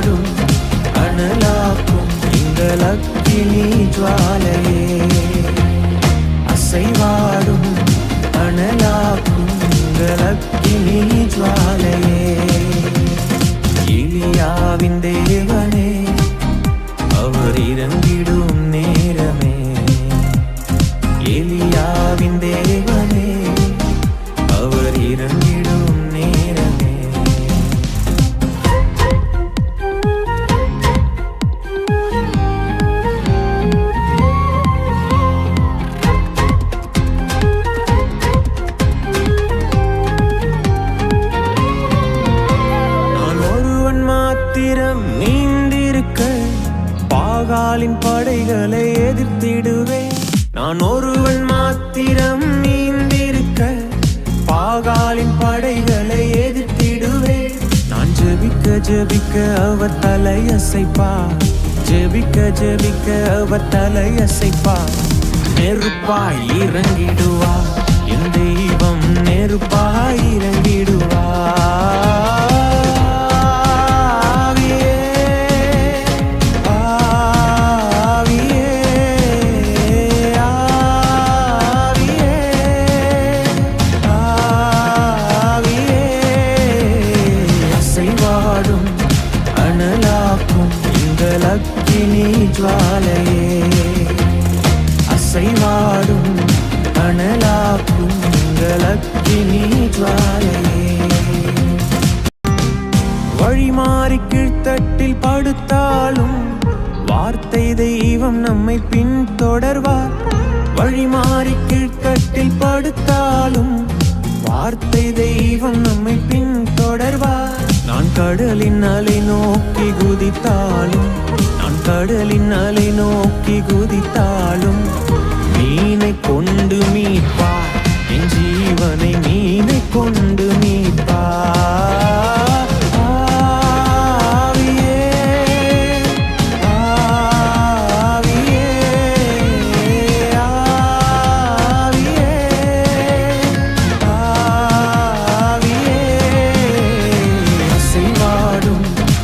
வாடும் அனலாக்கும் எங்கள் அக்கினி ஜுவாலையே, அசைவாடும் அனலாக்கும் எங்கள் அக்கினி ஜுவாலையே. எலியாவின் தேவனே, அவர் இறங்கிடும் நேரமே, எலியாவின் தேவனே, அவர் இறங்கிடும் நேரமே. நான் ஒருவன் மாத்திரம் நீந்திருக்க பாகாலின் படைகளை எதிர்த்திடுவேன். நான் ஒருவன் மாத்திரம் நீந்திருக்க பாகாலின் படைகளை எதிர்த்திடுவேன். நான் ஜெபிக்க ஜெபிக்க அவர் தலையசைப்பார், ஜெபிக்க ஜெபிக்க அவர் தலையசைப்பார். நெருப்பாய் இறங்கிடுவார் என் தெய்வம், நெருப்பாய் இறங்கிடுவார். அனலாக்கும் எங்கள் அக்கினி ஜுவாலையே, அசைவாடும் அனலாக்கும் எங்கள் அக்கினி ஜுவாலையே. வழிமாறி கீழ்த்தட்டில் படுத்தாலும் வார்த்தை தெய்வம் நம்மை பின்தொடர்வார். வழிமாறி கீழ்த்தட்டில் படுத்தாலும் வார்த்தை தெய்வம் நம்மை பின்தொடர்வார். நான் கடலின் அலை நோக்கி குதித்தாலும், நான் கடலின் அலை நோக்கி குதித்தாலும் மீனை கொண்டு மீட்பார், என் ஜீவனை மீனை கொண்டு மீட்பார்.